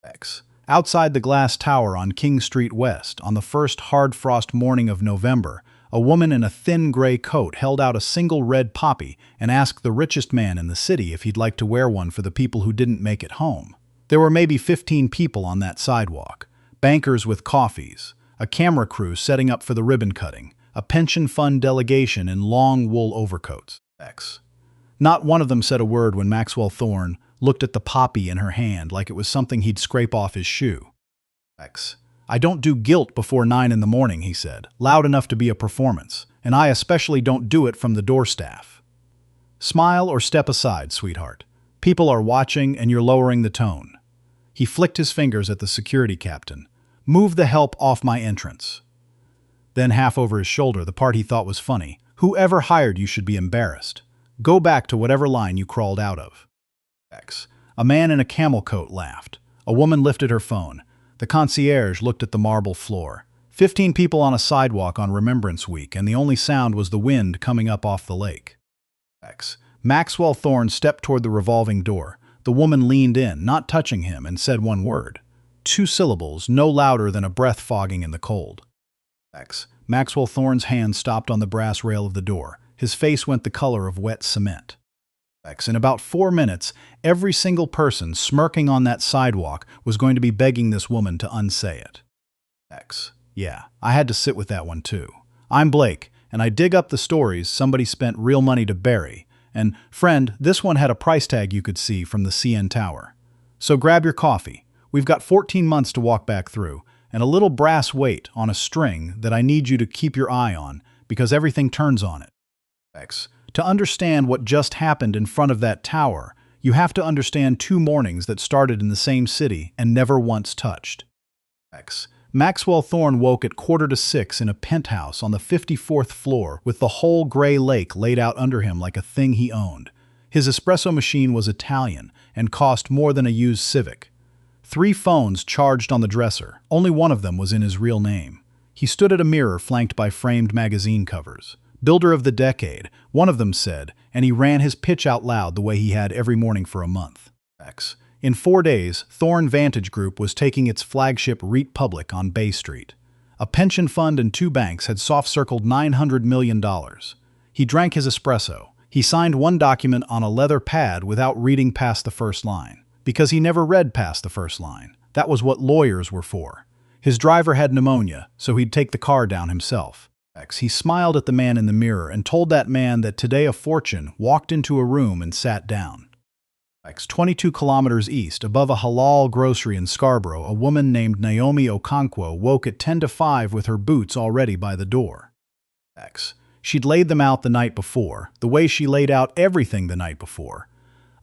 X. Outside the glass tower on King Street West, on the first hard frost morning of November, a woman in a thin gray coat held out a single red poppy and asked the richest man in the city if he'd like to wear one for the people who didn't make it home. There were maybe 15 people on that sidewalk, bankers with coffees, a camera crew setting up for the ribbon cutting, a pension fund delegation in long wool overcoats. X. Not one of them said a word when Maxwell Thorne looked at the poppy in her hand like it was something he'd scrape off his shoe. X. I don't do guilt before 9 in the morning, he said, loud enough to be a performance, and I especially don't do it from the doorstaff. Smile or step aside, sweetheart. People are watching and you're lowering the tone. He flicked his fingers at the security captain. Move the help off my entrance. Then half over his shoulder, the part he thought was funny. Whoever hired you should be embarrassed. Go back to whatever line you crawled out of. X. A man in a camel coat laughed. A woman lifted her phone. The concierge looked at the marble floor. 15 people on a sidewalk on Remembrance Week, and the only sound was the wind coming up off the lake. X. Maxwell Thorne stepped toward the revolving door. The woman leaned in, not touching him, and said one word. 2 syllables, no louder than a breath fogging in the cold. X. Maxwell Thorne's hand stopped on the brass rail of the door. His face went the color of wet cement. In about 4 minutes, every single person smirking on that sidewalk was going to be begging this woman to unsay it. X. Yeah, I had to sit with that one too. I'm Blake, and I dig up the stories somebody spent real money to bury. And, friend, this one had a price tag you could see from the CN Tower. So grab your coffee. We've got 14 months to walk back through, and a little brass weight on a string that I need you to keep your eye on, because everything turns on it. X. To understand what just happened in front of that tower, you have to understand 2 mornings that started in the same city and never once touched. X. Maxwell Thorne woke at 5:45 in a penthouse on the 54th floor with the whole gray lake laid out under him like a thing he owned. His espresso machine was Italian and cost more than a used Civic. 3 phones charged on the dresser. Only one of them was in his real name. He stood at a mirror flanked by framed magazine covers. Builder of the decade, one of them said, and he ran his pitch out loud the way he had every morning for a month. X. In 4 days, Thorne Vantage Group was taking its flagship REIT public on Bay Street. A pension fund and 2 banks had soft-circled $900 million. He drank his espresso. He signed one document on a leather pad without reading past the first line, because he never read past the first line. That was what lawyers were for. His driver had pneumonia, so he'd take the car down himself. He smiled at the man in the mirror and told that man that today a fortune walked into a room and sat down. 22 kilometers east, above a halal grocery in Scarborough, a woman named Naomi Okonkwo woke at 10 to 5 with her boots already by the door. She'd laid them out the night before, the way she laid out everything the night before.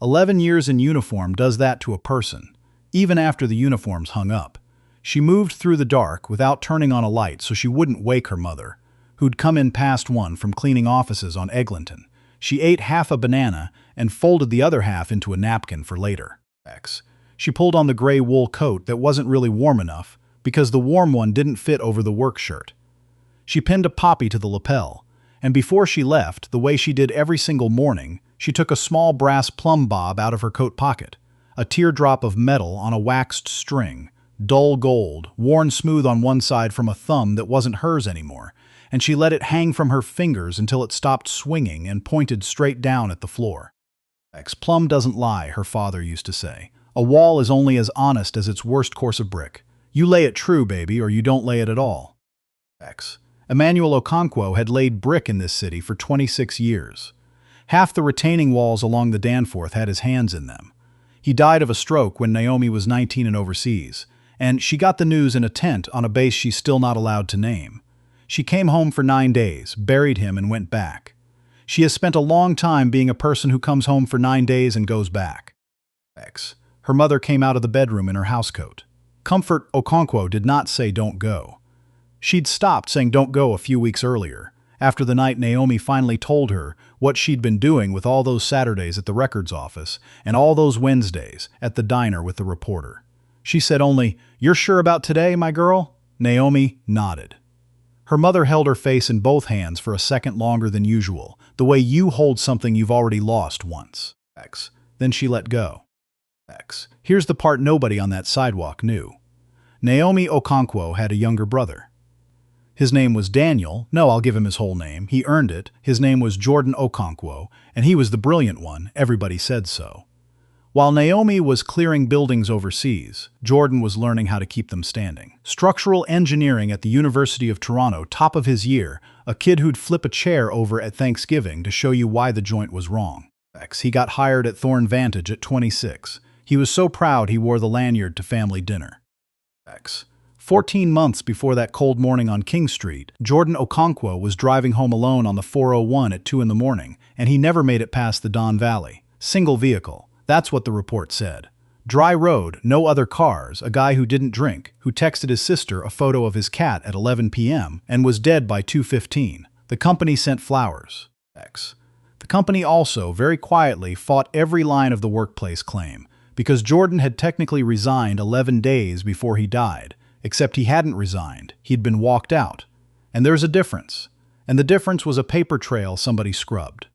11 years in uniform does that to a person, even after the uniform's hung up. She moved through the dark without turning on a light so she wouldn't wake her mother, who'd come in past 1 from cleaning offices on Eglinton. She ate half a banana and folded the other half into a napkin for later. She pulled on the gray wool coat that wasn't really warm enough because the warm one didn't fit over the work shirt. She pinned a poppy to the lapel, and before she left, the way she did every single morning, she took a small brass plumb bob out of her coat pocket, a teardrop of metal on a waxed string, dull gold, worn smooth on one side from a thumb that wasn't hers anymore, and she let it hang from her fingers until it stopped swinging and pointed straight down at the floor. Plum doesn't lie, her father used to say. A wall is only as honest as its worst course of brick. You lay it true, baby, or you don't lay it at all. Emmanuel Okonkwo had laid brick in this city for 26 years. Half the retaining walls along the Danforth had his hands in them. He died of a stroke when Naomi was 19 and overseas, and she got the news in a tent on a base she's still not allowed to name. She came home for 9 days, buried him, and went back. She has spent a long time being a person who comes home for 9 days and goes back. Her mother came out of the bedroom in her housecoat. Comfort Okonkwo did not say don't go. She'd stopped saying don't go a few weeks earlier, after the night Naomi finally told her what she'd been doing with all those Saturdays at the records office and all those Wednesdays at the diner with the reporter. She said only, "You're sure about today, my girl?" Naomi nodded. Her mother held her face in both hands for a second longer than usual, the way you hold something you've already lost once. Then she let go. Here's the part nobody on that sidewalk knew. Naomi Okonkwo had a younger brother. His name was Daniel. No, I'll give him his whole name. He earned it. His name was Jordan Okonkwo, and he was the brilliant one. Everybody said so. While Naomi was clearing buildings overseas, Jordan was learning how to keep them standing. Structural engineering at the University of Toronto, top of his year, a kid who'd flip a chair over at Thanksgiving to show you why the joint was wrong. He got hired at Thorne Vantage at 26. He was so proud he wore the lanyard to family dinner. 14 months before that cold morning on King Street, Jordan Okonkwo was driving home alone on the 401 at 2 in the morning, and he never made it past the Don Valley. Single vehicle. That's what the report said. Dry road, no other cars, a guy who didn't drink, who texted his sister a photo of his cat at 11 p.m. and was dead by 2:15. The company sent flowers. The company also, very quietly, fought every line of the workplace claim, because Jordan had technically resigned 11 days before he died. Except he hadn't resigned. He'd been walked out. And there's a difference. And the difference was a paper trail somebody scrubbed.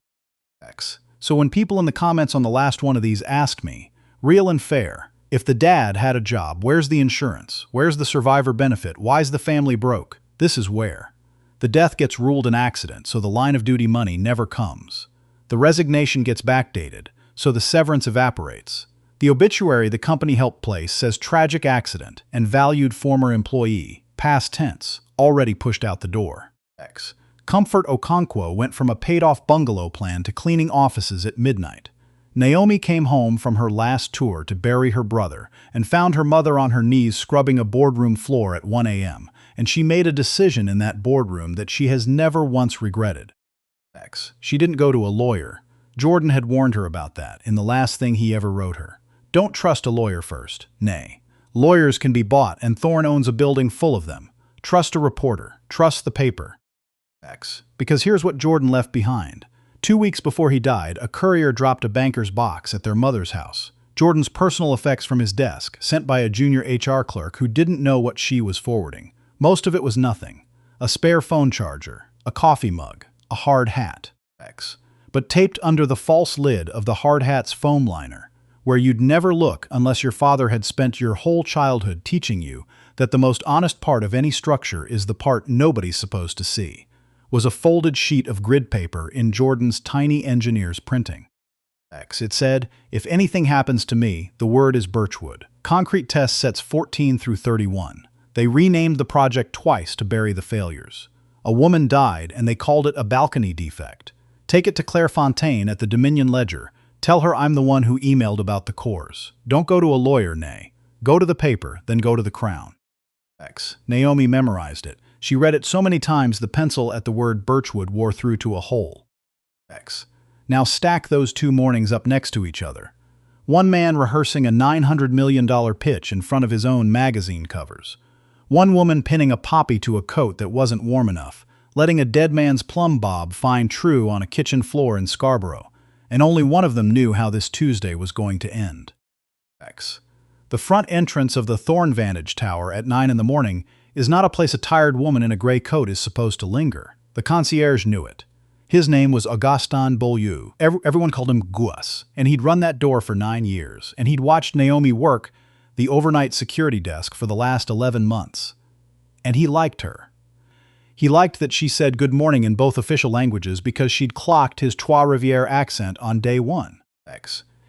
So when people in the comments on the last one of these asked me, real and fair, if the dad had a job, where's the insurance? Where's the survivor benefit? Why's the family broke? This is where. The death gets ruled an accident, so the line of duty money never comes. The resignation gets backdated, so the severance evaporates. The obituary the company helped place says tragic accident and valued former employee, past tense, already pushed out the door. Comfort Okonkwo went from a paid-off bungalow plan to cleaning offices at midnight. Naomi came home from her last tour to bury her brother and found her mother on her knees scrubbing a boardroom floor at 1 a.m., and she made a decision in that boardroom that she has never once regretted. She didn't go to a lawyer. Jordan had warned her about that in the last thing he ever wrote her. Don't trust a lawyer first. Nay. Lawyers can be bought, and Thorne owns a building full of them. Trust a reporter. Trust the paper. Because here's what Jordan left behind. 2 weeks before he died, a courier dropped a banker's box at their mother's house. Jordan's personal effects from his desk, sent by a junior HR clerk who didn't know what she was forwarding. Most of it was nothing. A spare phone charger, a coffee mug, a hard hat. But taped under the false lid of the hard hat's foam liner, where you'd never look unless your father had spent your whole childhood teaching you that the most honest part of any structure is the part nobody's supposed to see, was a folded sheet of grid paper in Jordan's tiny engineer's printing. It said, if anything happens to me, the word is Birchwood. Concrete test sets 14 through 31. They renamed the project twice to bury the failures. A woman died and they called it a balcony defect. Take it to Claire Fontaine at the Dominion Ledger. Tell her I'm the one who emailed about the cores. Don't go to a lawyer, nay. Go to the paper, then go to the Crown. Naomi memorized it. She read it so many times the pencil at the word Birchwood wore through to a hole. Now stack those 2 mornings up next to each other. One man rehearsing a $900 million pitch in front of his own magazine covers. One woman pinning a poppy to a coat that wasn't warm enough, letting a dead man's plumb bob find true on a kitchen floor in Scarborough. And only one of them knew how this Tuesday was going to end. The front entrance of the Thorne Vantage Tower at 9 in the morning is not a place a tired woman in a gray coat is supposed to linger. The concierge knew it. His name was Augustin Beaulieu. Everyone called him Guas, and he'd run that door for 9 years, and he'd watched Naomi work the overnight security desk for the last 11 months. And he liked her. He liked that she said good morning in both official languages because she'd clocked his Trois-Rivières accent on day 1.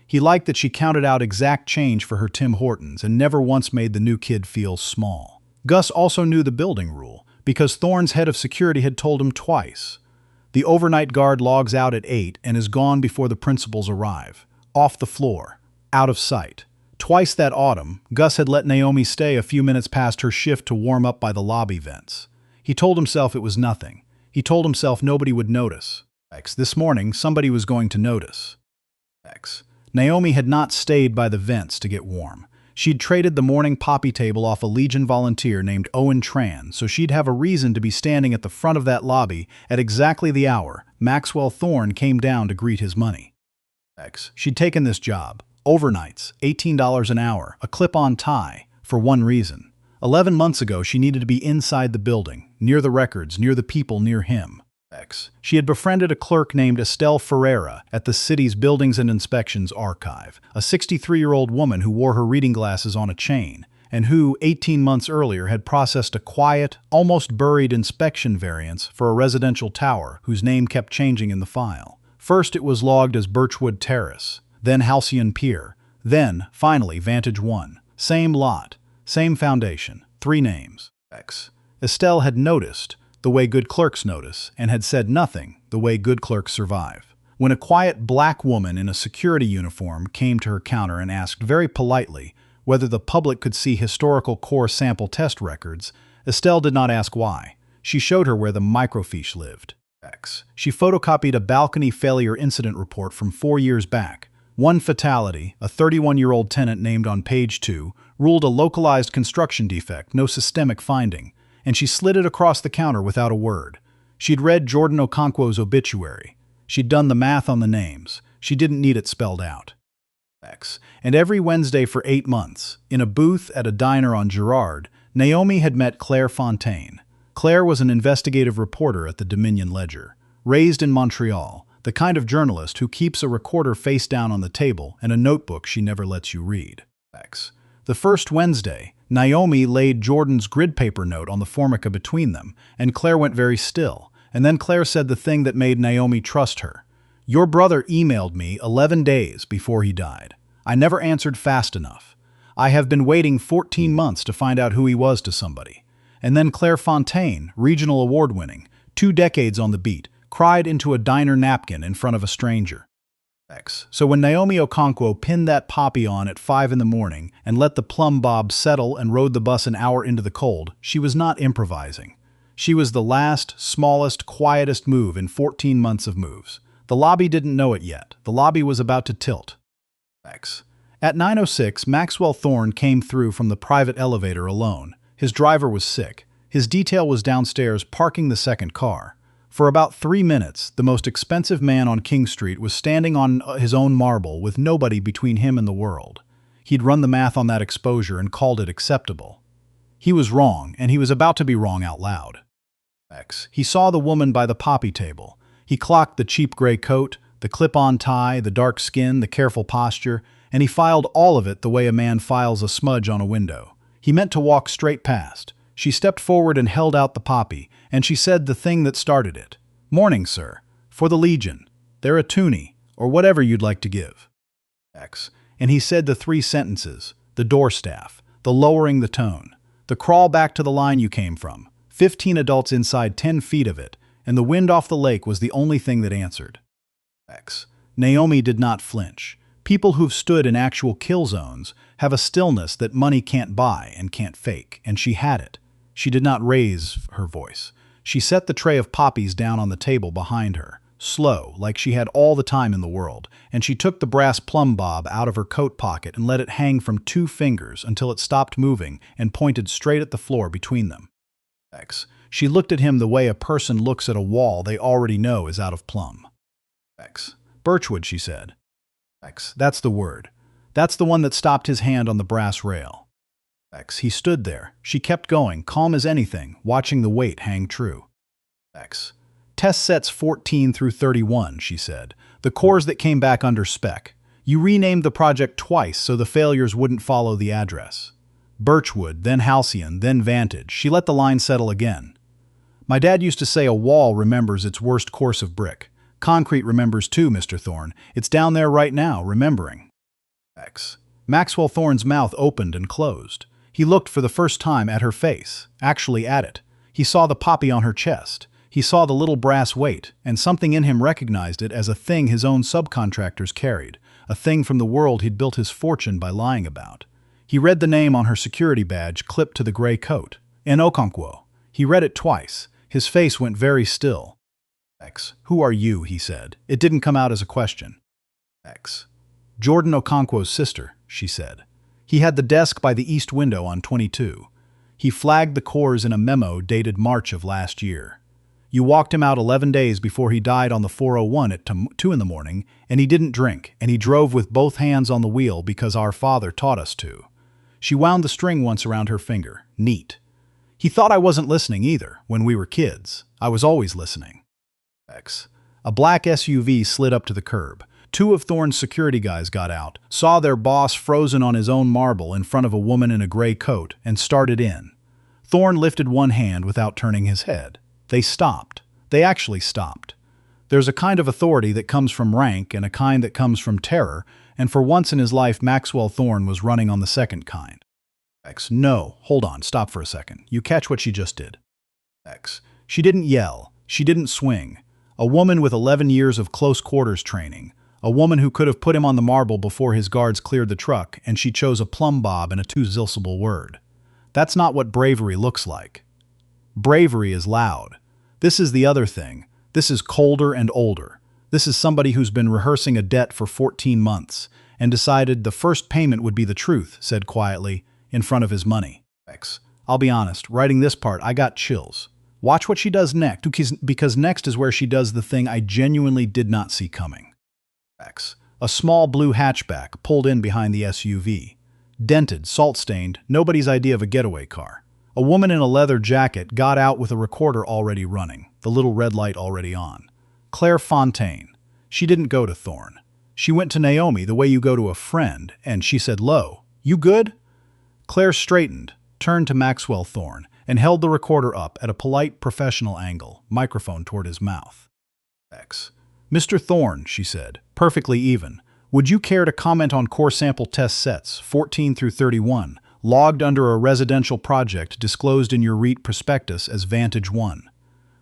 He liked that she counted out exact change for her Tim Hortons and never once made the new kid feel small. Gus also knew the building rule, because Thorne's head of security had told him twice. The overnight guard logs out at 8 and is gone before the principals arrive. Off the floor. Out of sight. Twice that autumn, Gus had let Naomi stay a few minutes past her shift to warm up by the lobby vents. He told himself it was nothing. He told himself nobody would notice. This morning, somebody was going to notice. Naomi had not stayed by the vents to get warm. She'd traded the morning poppy table off a Legion volunteer named Owen Tran, so she'd have a reason to be standing at the front of that lobby at exactly the hour Maxwell Thorne came down to greet his money. She'd taken this job, overnights, $18 an hour, a clip-on tie, for one reason. 11 months ago, she needed to be inside the building, near the records, near the people, near him. She had befriended a clerk named Estelle Ferreira at the city's Buildings and Inspections Archive, a 63-year-old woman who wore her reading glasses on a chain, and who, 18 months earlier, had processed a quiet, almost buried inspection variance for a residential tower whose name kept changing in the file. First it was logged as Birchwood Terrace, then Halcyon Pier, then, finally, Vantage 1. Same lot, same foundation, 3 names. Estelle had noticed, the way good clerks notice, and had said nothing, the way good clerks survive. When a quiet black woman in a security uniform came to her counter and asked very politely whether the public could see historical core sample test records, Estelle did not ask why. She showed her where the microfiche lived. She photocopied a balcony failure incident report from 4 years back. One fatality, a 31-year-old tenant named on page 2, ruled a localized construction defect, no systemic finding, and she slid it across the counter without a word. She'd read Jordan Okonkwo's obituary. She'd done the math on the names. She didn't need it spelled out. And every Wednesday for 8 months, in a booth at a diner on Girard, Naomi had met Claire Fontaine. Claire was an investigative reporter at the Dominion Ledger, raised in Montreal, the kind of journalist who keeps a recorder face down on the table and a notebook she never lets you read. The first Wednesday, Naomi laid Jordan's grid paper note on the formica between them, and Claire went very still, and then Claire said the thing that made Naomi trust her. "Your brother emailed me 11 days before he died. I never answered fast enough. I have been waiting 14 months to find out who he was to somebody." And then Claire Fontaine, regional award-winning, 2 decades on the beat, cried into a diner napkin in front of a stranger. So when Naomi Okonkwo pinned that poppy on at 5 in the morning and let the plumb bob settle and rode the bus an hour into the cold, she was not improvising. She was the last, smallest, quietest move in 14 months of moves. The lobby didn't know it yet. The lobby was about to tilt. At 9:06, Maxwell Thorne came through from the private elevator alone. His driver was sick. His detail was downstairs parking the second car. For about 3 minutes, the most expensive man on King Street was standing on his own marble with nobody between him and the world. He'd run the math on that exposure and called it acceptable. He was wrong, and he was about to be wrong out loud. He saw the woman by the poppy table. He clocked the cheap gray coat, the clip-on tie, the dark skin, the careful posture, and he filed all of it the way a man files a smudge on a window. He meant to walk straight past. She stepped forward and held out the poppy, and she said the thing that started it. "Morning, sir. For the Legion. They're a toonie, or whatever you'd like to give." And he said the 3 sentences, the doorstaff, the lowering the tone, the crawl back to the line you came from, 15 adults inside 10 feet of it, and the wind off the lake was the only thing that answered. Naomi did not flinch. People who've stood in actual kill zones have a stillness that money can't buy and can't fake, and she had it. She did not raise her voice. She set the tray of poppies down on the table behind her, slow, like she had all the time in the world, and she took the brass plumb bob out of her coat pocket and let it hang from 2 fingers until it stopped moving and pointed straight at the floor between them. She looked at him the way a person looks at a wall they already know is out of plumb. "Birchwood," she said. That's the word. That's the one that stopped his hand on the brass rail. He stood there. She kept going, calm as anything, watching the weight hang true. "Test sets 14 through 31, she said. "The cores that came back under spec. You renamed the project twice so the failures wouldn't follow the address. Birchwood, then Halcyon, then Vantage." She let the line settle again. "My dad used to say a wall remembers its worst course of brick. Concrete remembers too, Mr. Thorne. It's down there right now, remembering." Maxwell Thorne's mouth opened and closed. He looked for the first time at her face, actually at it. He saw the poppy on her chest. He saw the little brass weight, and something in him recognized it as a thing his own subcontractors carried, a thing from the world he'd built his fortune by lying about. He read the name on her security badge clipped to the gray coat. "N. Okonkwo." He read it twice. His face went very still. "Who are you?" he said. It didn't come out as a question. "Jordan Okonkwo's sister," she said. He had the desk by the east window on 22. He flagged the cores in a memo dated March of last year. "You walked him out 11 days before he died on the 401 at 2 in the morning, and he didn't drink, and he drove with both hands on the wheel because our father taught us to." She wound the string once around her finger. "Neat. He thought I wasn't listening either, when we were kids. I was always listening." X. A black SUV slid up to the curb. Two of Thorne's security guys got out, saw their boss frozen on his own marble in front of a woman in a gray coat, and started in. Thorne lifted one hand without turning his head. They stopped. They actually stopped. There's a kind of authority that comes from rank and a kind that comes from terror, and for once in his life Maxwell Thorne was running on the second kind. X. No, hold on, stop for a second. You catch what she just did? X. She didn't yell. She didn't swing. A woman with 11 years of close quarters training. A woman who could have put him on the marble before his guards cleared the truck, and she chose a plumb bob and a two-syllable word. That's not what bravery looks like. Bravery is loud. This is the other thing. This is colder and older. This is somebody who's been rehearsing a debt for 14 months and decided the first payment would be the truth, said quietly, in front of his money. X. I'll be honest, writing this part, I got chills. Watch what she does next, because next is where she does the thing I genuinely did not see coming. X. A small blue hatchback pulled in behind the SUV. Dented, salt-stained, nobody's idea of a getaway car. A woman in a leather jacket got out with a recorder already running, the little red light already on. Claire Fontaine. She didn't go to Thorne. She went to Naomi the way you go to a friend, and she said, "Lo, you good?" Claire straightened, turned to Maxwell Thorne, and held the recorder up at a polite, professional angle, microphone toward his mouth. X. Mr. Thorne, she said, perfectly even, would you care to comment on core sample test sets 14 through 31, logged under a residential project disclosed in your REIT prospectus as Vantage 1,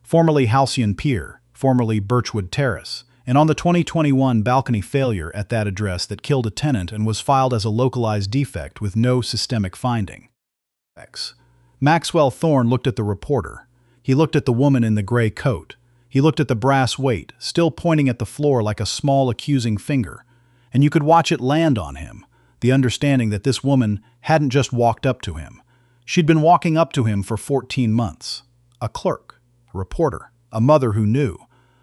formerly Halcyon Pier, formerly Birchwood Terrace, and on the 2021 balcony failure at that address that killed a tenant and was filed as a localized defect with no systemic finding? X. Maxwell Thorne looked at the reporter. He looked at the woman in the gray coat. He looked at the brass weight, still pointing at the floor like a small accusing finger, and you could watch it land on him, the understanding that this woman hadn't just walked up to him. She'd been walking up to him for 14 months. A clerk, a reporter, a mother who knew.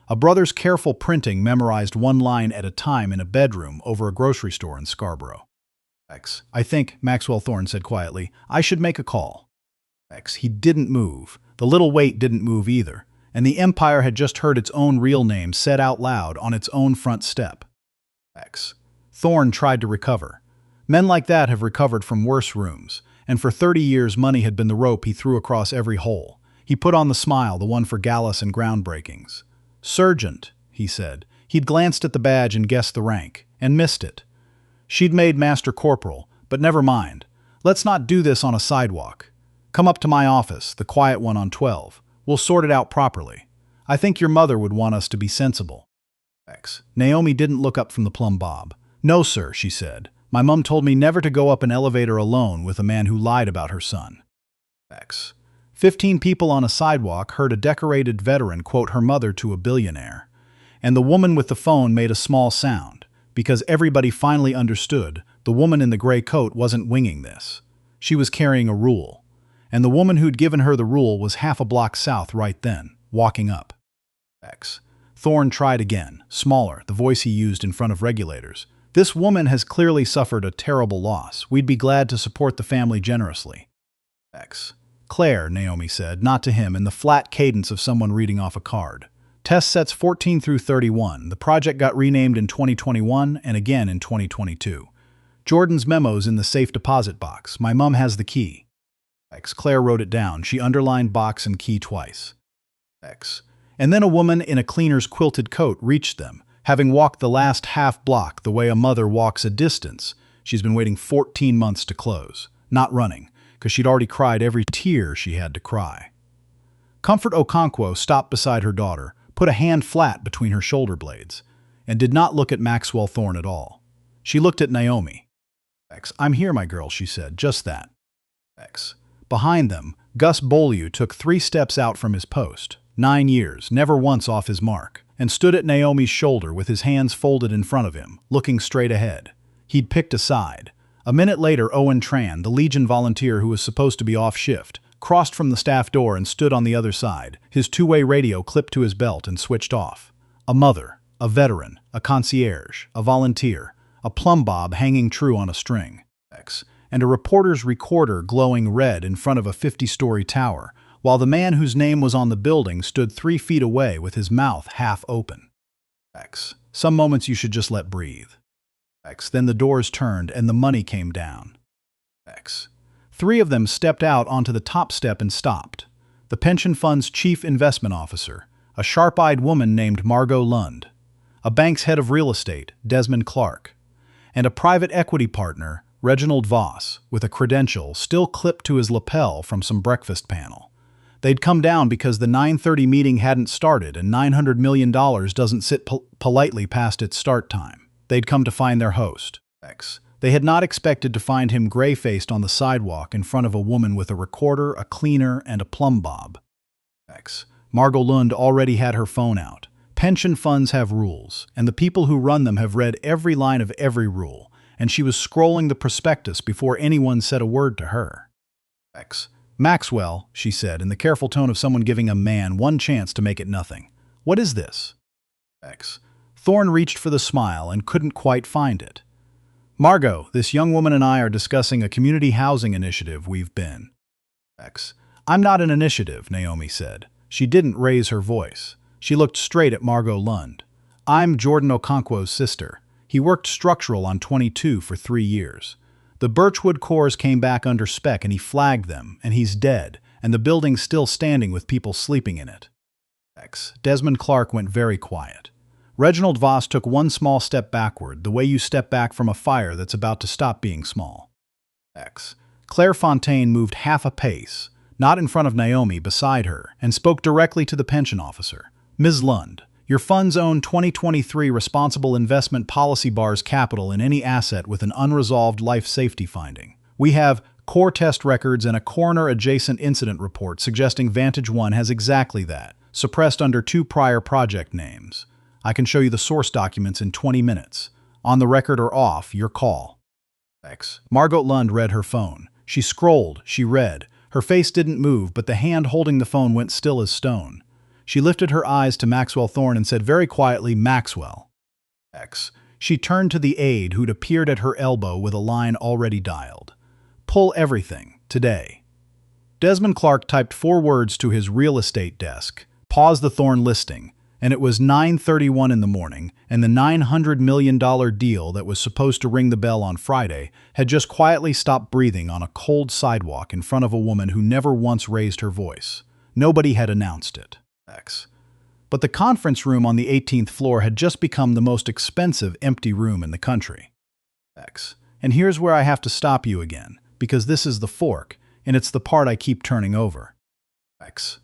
A brother's careful printing memorized one line at a time in a bedroom over a grocery store in Scarborough. X. I think, Maxwell Thorne said quietly, I should make a call. X. He didn't move. The little weight didn't move either, and the Empire had just heard its own real name said out loud on its own front step. X. Thorne tried to recover. Men like that have recovered from worse rooms, and for 30 years money had been the rope he threw across every hole. He put on the smile, the one for Gallus and groundbreakings. Sergeant, he said. He'd glanced at the badge and guessed the rank, and missed it. She'd made Master Corporal, but never mind. Let's not do this on a sidewalk. Come up to my office, the quiet one on 12. We'll sort it out properly. I think your mother would want us to be sensible. X. Naomi didn't look up from the plumb bob. No, sir, she said. My mum told me never to go up an elevator alone with a man who lied about her son. X. 15 people on a sidewalk heard a decorated veteran quote her mother to a billionaire. And the woman with the phone made a small sound, because everybody finally understood the woman in the gray coat wasn't winging this. She was carrying a rule. And the woman who'd given her the rule was half a block south right then, walking up. X. Thorne tried again, smaller, the voice he used in front of regulators. This woman has clearly suffered a terrible loss. We'd be glad to support the family generously. X. Claire, Naomi said, not to him, in the flat cadence of someone reading off a card. Test sets 14 through 31. The project got renamed in 2021 and again in 2022. Jordan's memo's in the safe deposit box. My mum has the key. X. Claire wrote it down. She underlined box and key twice. X. And then a woman in a cleaner's quilted coat reached them, having walked the last half block the way a mother walks a distance. She's been waiting 14 months to close, not running, because she'd already cried every tear she had to cry. Comfort Okonkwo stopped beside her daughter, put a hand flat between her shoulder blades, and did not look at Maxwell Thorne at all. She looked at Naomi. X. I'm here, my girl, she said, just that. X. Behind them, Gus Beaulieu took 3 steps out from his post, 9 years, never once off his mark, and stood at Naomi's shoulder with his hands folded in front of him, looking straight ahead. He'd picked a side. A minute later, Owen Tran, the Legion volunteer who was supposed to be off shift, crossed from the staff door and stood on the other side, his two-way radio clipped to his belt and switched off. A mother, a veteran, a concierge, a volunteer, a plumb bob hanging true on a string. X. And a reporter's recorder glowing red in front of a 50-story tower, while the man whose name was on the building stood 3 feet away with his mouth half open. X. Some moments you should just let breathe. X. Then the doors turned and the money came down. X. 3 of them stepped out onto the top step and stopped. The pension fund's chief investment officer, a sharp-eyed woman named Margot Lund, a bank's head of real estate, Desmond Clark, and a private equity partner, Reginald Voss, with a credential still clipped to his lapel from some breakfast panel. They'd come down because the 9:30 meeting hadn't started and $900 million doesn't sit politely past its start time. They'd come to find their host, X. They had not expected to find him gray-faced on the sidewalk in front of a woman with a recorder, a cleaner, and a plumb bob. X. Margot Lund already had her phone out. Pension funds have rules, and the people who run them have read every line of every rule, and she was scrolling the prospectus before anyone said a word to her. X. Maxwell, she said, in the careful tone of someone giving a man one chance to make it nothing. What is this? X. Thorne reached for the smile and couldn't quite find it. Margot, this young woman and I are discussing a community housing initiative we've been. X. I'm not an initiative, Naomi said. She didn't raise her voice. She looked straight at Margot Lund. I'm Jordan Okonkwo's sister. He worked structural on 22 for 3 years. The Birchwood cores came back under spec and he flagged them, and he's dead, and the building's still standing with people sleeping in it. X. Desmond Clark went very quiet. Reginald Voss took one small step backward, the way you step back from a fire that's about to stop being small. X. Claire Fontaine moved half a pace, not in front of Naomi, beside her, and spoke directly to the pension officer. Ms. Lund, your funds own 2023 Responsible Investment Policy Bar's capital in any asset with an unresolved life safety finding. We have core test records and a coroner-adjacent incident report suggesting Vantage One has exactly that, suppressed under 2 prior project names. I can show you the source documents in 20 minutes. On the record or off, your call. X. Margot Lund read her phone. She scrolled, she read. Her face didn't move, but the hand holding the phone went still as stone. She lifted her eyes to Maxwell Thorne and said very quietly, Maxwell. X. She turned to the aide who'd appeared at her elbow with a line already dialed. Pull everything, today. Desmond Clark typed 4 words to his real estate desk. Pause the Thorne listing. And it was 9:31 in the morning, and the $900 million deal that was supposed to ring the bell on Friday had just quietly stopped breathing on a cold sidewalk in front of a woman who never once raised her voice. Nobody had announced it. X. But the conference room on the 18th floor had just become the most expensive empty room in the country. X. And here's where I have to stop you again, because this is the fork, and it's the part I keep turning over. X.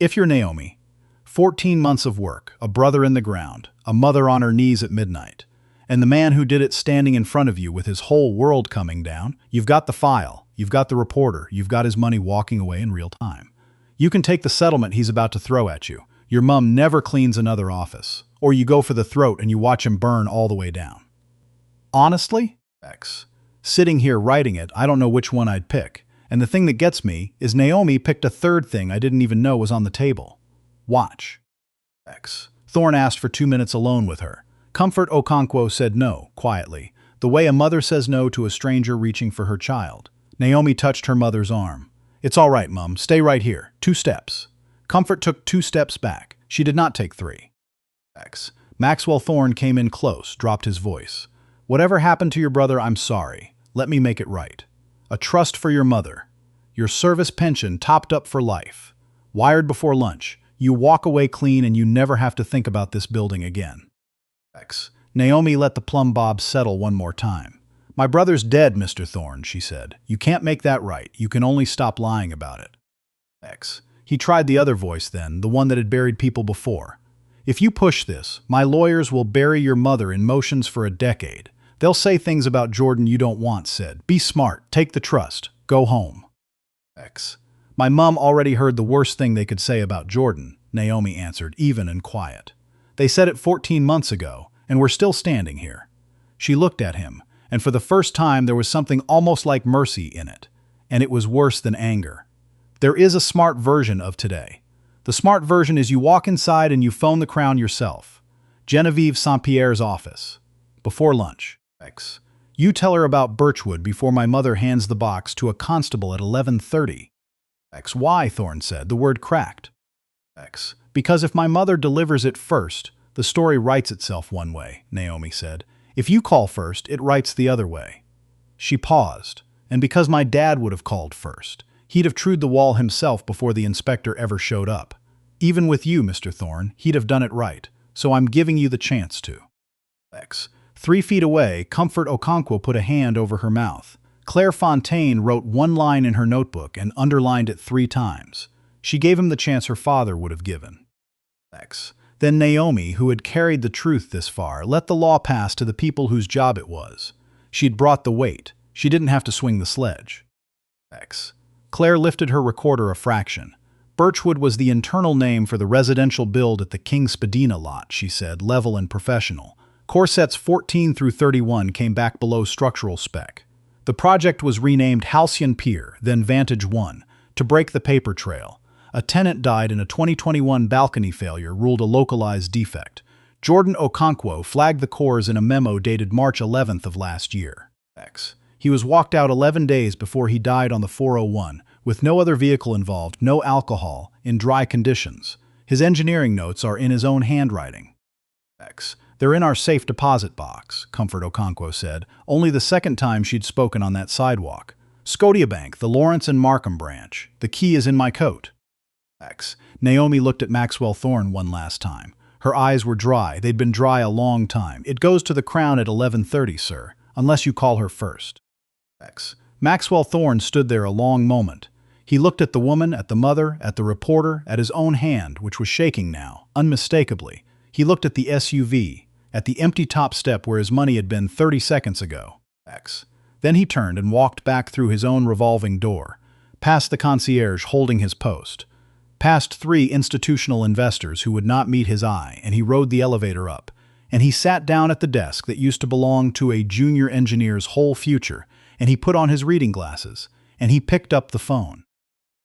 If you're Naomi, 14 months of work, a brother in the ground, a mother on her knees at midnight, and the man who did it standing in front of you with his whole world coming down, you've got the file, you've got the reporter, you've got his money walking away in real time. You can take the settlement he's about to throw at you. Your mom never cleans another office. Or you go for the throat and you watch him burn all the way down. Honestly? X. Sitting here writing it, I don't know which one I'd pick. And the thing that gets me is Naomi picked a third thing I didn't even know was on the table. Watch. X. Thorne asked for 2 minutes alone with her. Comfort Okonkwo said no, quietly, the way a mother says no to a stranger reaching for her child. Naomi touched her mother's arm. It's all right, Mum. Stay right here. 2 steps. Comfort took 2 steps back. She did not take 3. X. Maxwell Thorne came in close, dropped his voice. Whatever happened to your brother, I'm sorry. Let me make it right. A trust for your mother. Your service pension topped up for life. Wired before lunch. You walk away clean and you never have to think about this building again. X. Naomi let the plumb bob settle one more time. My brother's dead, Mr. Thorne, she said. You can't make that right. You can only stop lying about it. X. He tried the other voice then, the one that had buried people before. If you push this, my lawyers will bury your mother in motions for a decade. They'll say things about Jordan you don't want said. Be smart. Take the trust. Go home. X. My mom already heard the worst thing they could say about Jordan, Naomi answered, even and quiet. They said it 14 months ago, and we're still standing here. She looked at him, and for the first time there was something almost like mercy in it, and it was worse than anger. There is a smart version of today. The smart version is you walk inside and you phone the Crown yourself. Genevieve St. Pierre's office. Before lunch. X. You tell her about Birchwood before my mother hands the box to a constable at 11:30. X. Why? Thorne said. The word cracked. X. Because if my mother delivers it first, the story writes itself one way, Naomi said. If you call first, it writes the other way. She paused. And because my dad would have called first, he'd have trued the wall himself before the inspector ever showed up. Even with you, Mr. Thorne, he'd have done it right, so I'm giving you the chance to. X. 3 feet away, Comfort Okonkwo put a hand over her mouth. Claire Fontaine wrote one line in her notebook and underlined it 3 times. She gave him the chance her father would have given. X. Then Naomi, who had carried the truth this far, let the law pass to the people whose job it was. She'd brought the weight. She didn't have to swing the sledge. X. Claire lifted her recorder a fraction. Birchwood was the internal name for the residential build at the King Spadina lot, she said, level and professional. Core sets 14 through 31 came back below structural spec. The project was renamed Halcyon Pier, then Vantage 1, to break the paper trail. A tenant died in a 2021 balcony failure ruled a localized defect. Jordan Okonkwo flagged the cores in a memo dated March 11th of last year. X. He was walked out 11 days before he died on the 401, with no other vehicle involved, no alcohol, in dry conditions. His engineering notes are in his own handwriting. X. They're in our safe deposit box, Comfort Okonkwo said, only the second time she'd spoken on that sidewalk. Scotiabank, the Lawrence and Markham branch. The key is in my coat. X. Naomi looked at Maxwell Thorne one last time. Her eyes were dry. They'd been dry a long time. It goes to the Crown at 11:30, sir, unless you call her first. X. Maxwell Thorne stood there a long moment. He looked at the woman, at the mother, at the reporter, at his own hand, which was shaking now, unmistakably. He looked at the SUV, at the empty top step where his money had been 30 seconds ago. X. Then he turned and walked back through his own revolving door, past the concierge holding his post, past 3 institutional investors who would not meet his eye, and he rode the elevator up. And he sat down at the desk that used to belong to a junior engineer's whole future, and he put on his reading glasses, and he picked up the phone.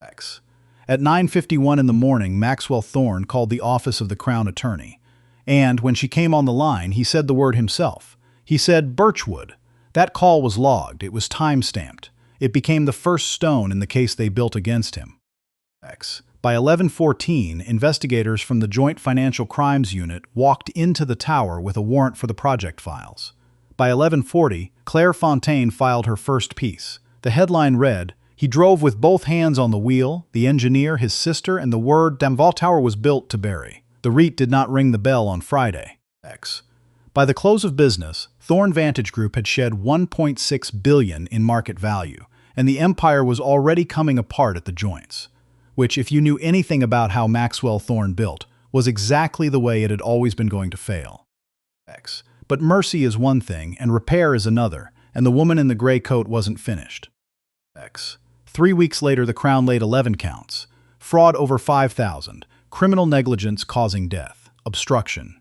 X. At 9:51 in the morning, Maxwell Thorne called the office of the Crown Attorney. And when she came on the line, he said the word himself. He said, Birchwood. That call was logged. It was time-stamped. It became the first stone in the case they built against him. X. By 11:14, investigators from the Joint Financial Crimes Unit walked into the tower with a warrant for the project files. By 11:40, Claire Fontaine filed her first piece. The headline read, "He drove with both hands on the wheel, the engineer, his sister, and the word Damval Tower was built to bury." The REIT did not ring the bell on Friday. X. By the close of business, Thorne Vantage Group had shed $1.6 billion in market value, and the empire was already coming apart at the joints, which, if you knew anything about how Maxwell Thorne built, was exactly the way it had always been going to fail. X. But mercy is one thing, and repair is another, and the woman in the gray coat wasn't finished. X. 3 weeks later, the Crown laid 11 counts. Fraud over $5,000, criminal negligence causing death, obstruction.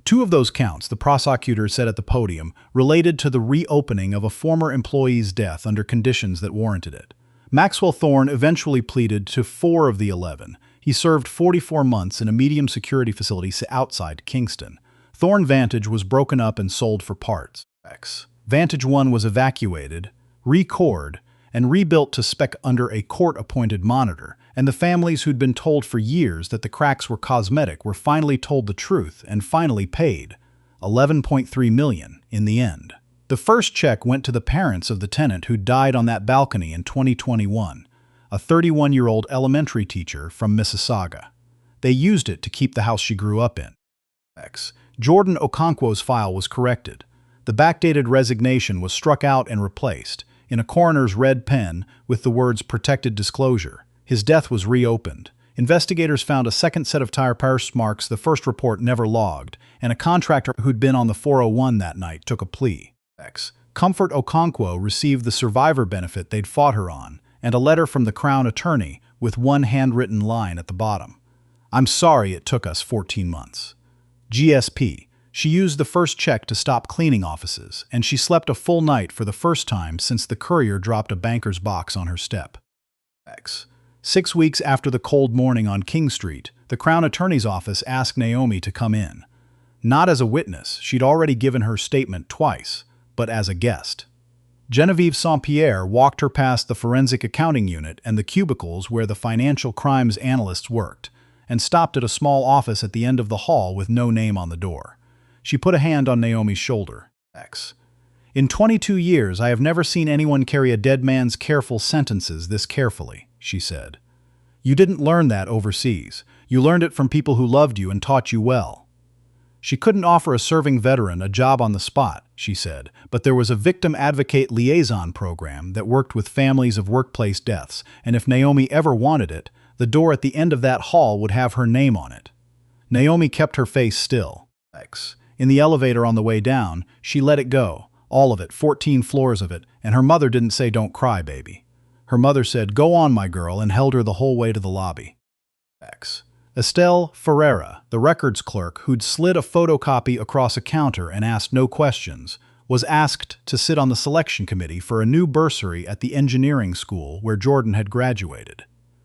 2 of those counts, the prosecutor said at the podium, related to the reopening of a former employee's death under conditions that warranted it. Maxwell Thorne eventually pleaded to 4 of the 11. He served 44 months in a medium security facility outside Kingston. Thorne Vantage was broken up and sold for parts. X. Vantage 1 was evacuated, re-cored, and rebuilt to spec under a court-appointed monitor, and the families who'd been told for years that the cracks were cosmetic were finally told the truth and finally paid $11.3 million in the end. The first check went to the parents of the tenant who died on that balcony in 2021, a 31-year-old elementary teacher from Mississauga. They used it to keep the house she grew up in. X. Jordan Okonkwo's file was corrected. The backdated resignation was struck out and replaced, in a coroner's red pen, with the words protected disclosure. His death was reopened. Investigators found a second set of tire purse marks the first report never logged, and a contractor who'd been on the 401 that night took a plea. X. Comfort Okonkwo received the survivor benefit they'd fought her on, and a letter from the Crown Attorney with one handwritten line at the bottom. "I'm sorry it took us 14 months. GSP. She used the first check to stop cleaning offices, and she slept a full night for the first time since the courier dropped a banker's box on her step." X. 6 weeks after the cold morning on King Street, the Crown Attorney's office asked Naomi to come in. Not as a witness, she'd already given her statement twice, but as a guest. Genevieve St. Pierre walked her past the forensic accounting unit and the cubicles where the financial crimes analysts worked, and stopped at a small office at the end of the hall with no name on the door. She put a hand on Naomi's shoulder. X. In 22 years, I have never seen anyone carry a dead man's careful sentences this carefully, she said. You didn't learn that overseas. You learned it from people who loved you and taught you well. She couldn't offer a serving veteran a job on the spot, she said, but there was a victim advocate liaison program that worked with families of workplace deaths, and if Naomi ever wanted it, the door at the end of that hall would have her name on it. Naomi kept her face still. In the elevator on the way down, she let it go, all of it, 14 floors of it, and her mother didn't say, "Don't cry, baby." Her mother said, "Go on, my girl," and held her the whole way to the lobby. Estelle Ferreira, the records clerk who'd slid a photocopy across a counter and asked no questions, was asked to sit on the selection committee for a new bursary at the engineering school where Jordan had graduated.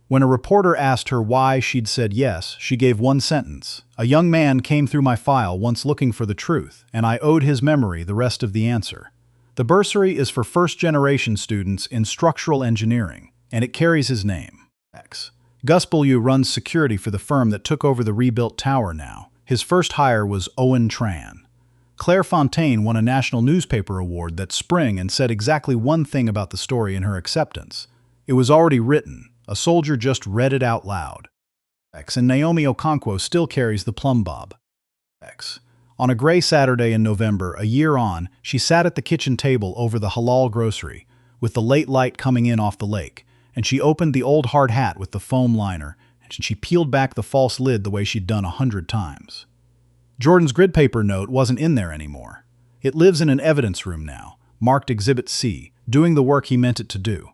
When a reporter asked her why she'd said yes, she gave one sentence. "A young man came through my file once looking for the truth, and I owed his memory the rest of the answer." The bursary is for first-generation students in structural engineering, and it carries his name. Gus Beaulieu runs security for the firm that took over the rebuilt tower now. His first hire was Owen Tran. Claire Fontaine won a national newspaper award that spring and said exactly one thing about the story in her acceptance. It was already written. A soldier just read it out loud. And Naomi Okonkwo still carries the plumb bob. On a gray Saturday in November, a year on, she sat at the kitchen table over the halal grocery, with the late light coming in off the lake, and she opened the old hard hat with the foam liner, and she peeled back the false lid the way she'd done 100 times. Jordan's grid paper note wasn't in there anymore. It lives in an evidence room now, marked Exhibit C, doing the work he meant it to do.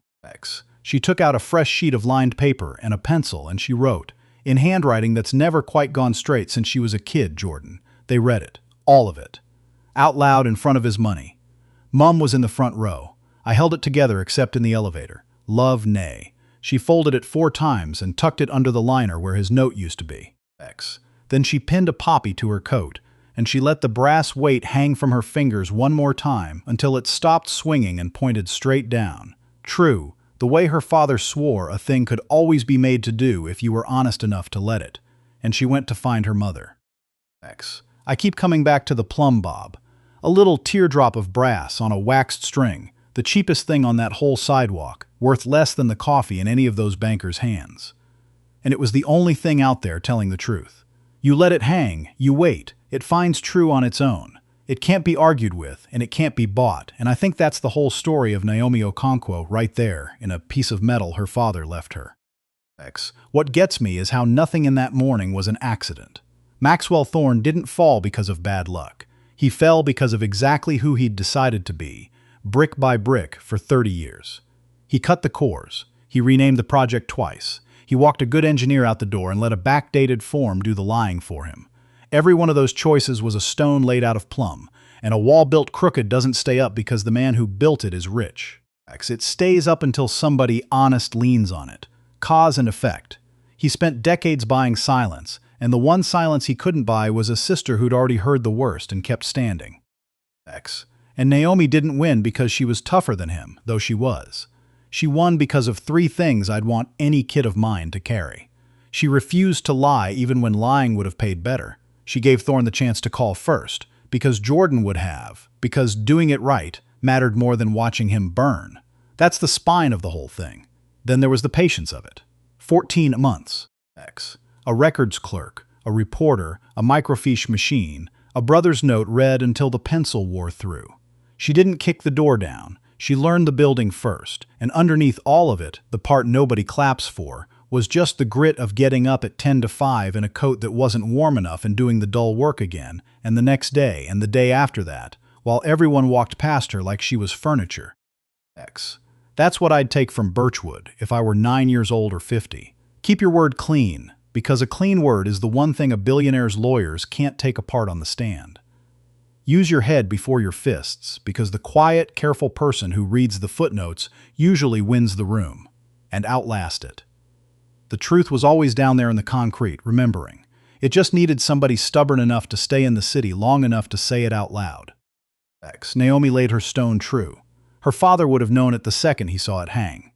She took out a fresh sheet of lined paper and a pencil, and she wrote, in handwriting that's never quite gone straight since she was a kid, Jordan. They read it, all of it, out loud in front of his money. Mum was in the front row. I held it together except in the elevator. Love, nay. She folded it 4 times and tucked it under the liner where his note used to be. Then she pinned a poppy to her coat, and she let the brass weight hang from her fingers one more time until it stopped swinging and pointed straight down. True. The way her father swore a thing could always be made to do if you were honest enough to let it, and she went to find her mother. I keep coming back to the plumb bob, a little teardrop of brass on a waxed string, the cheapest thing on that whole sidewalk, worth less than the coffee in any of those bankers' hands. And it was the only thing out there telling the truth. You let it hang, you wait, it finds true on its own. It can't be argued with, and it can't be bought, and I think that's the whole story of Naomi Okonkwo right there, in a piece of metal her father left her. What gets me is how nothing in that morning was an accident. Maxwell Thorne didn't fall because of bad luck. He fell because of exactly who he'd decided to be, brick by brick, for 30 years. He cut the cores. He renamed the project twice. He walked a good engineer out the door and let a backdated form do the lying for him. Every one of those choices was a stone laid out of plumb, and a wall built crooked doesn't stay up because the man who built it is rich. It stays up until somebody honest leans on it. Cause and effect. He spent decades buying silence, and the one silence he couldn't buy was a sister who'd already heard the worst and kept standing. And Naomi didn't win because she was tougher than him, though she was. She won because of 3 things I'd want any kid of mine to carry. She refused to lie even when lying would have paid better. She gave Thorne the chance to call first, because Jordan would have, because doing it right mattered more than watching him burn. That's the spine of the whole thing. Then there was the patience of it. 14 months. A records clerk, a reporter, a microfiche machine, a brother's note read until the pencil wore through. She didn't kick the door down. She learned the building first, and underneath all of it, the part nobody claps for, was just the grit of getting up at 10 to 5 in a coat that wasn't warm enough and doing the dull work again, and the next day, and the day after that, while everyone walked past her like she was furniture. That's what I'd take from Birchwood if I were 9 years old or 50. Keep your word clean, because a clean word is the one thing a billionaire's lawyers can't take apart on the stand. Use your head before your fists, because the quiet, careful person who reads the footnotes usually wins the room, and outlasts it. The truth was always down there in the concrete, remembering. It just needed somebody stubborn enough to stay in the city long enough to say it out loud. Naomi laid her stone true. Her father would have known it the second he saw it hang.